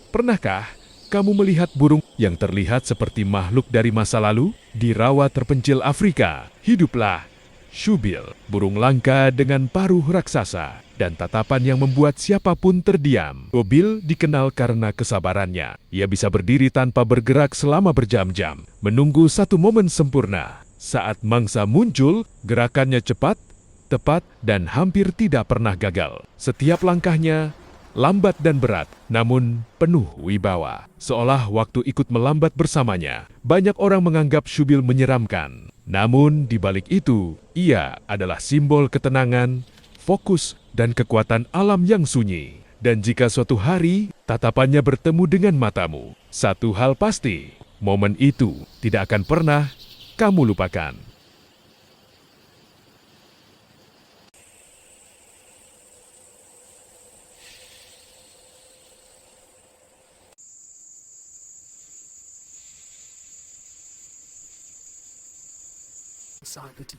Pernahkah kamu melihat burung yang terlihat seperti makhluk dari masa lalu di rawa terpencil Afrika? Hiduplah Shoebill, burung langka dengan paruh raksasa dan tatapan yang membuat siapapun terdiam. Shoebill dikenal karena kesabarannya. Ia bisa berdiri tanpa bergerak selama berjam-jam, menunggu satu momen sempurna. Saat mangsa muncul, gerakannya cepat, tepat, dan hampir tidak pernah gagal. Setiap langkahnya lambat dan berat, namun penuh wibawa. Seolah waktu ikut melambat bersamanya. Banyak orang menganggap Shoebill menyeramkan. Namun di balik itu, ia adalah simbol ketenangan, fokus, dan kekuatan alam yang sunyi. Dan jika suatu hari tatapannya bertemu dengan matamu, satu hal pasti, momen itu tidak akan pernah kamu lupakan. Saat itu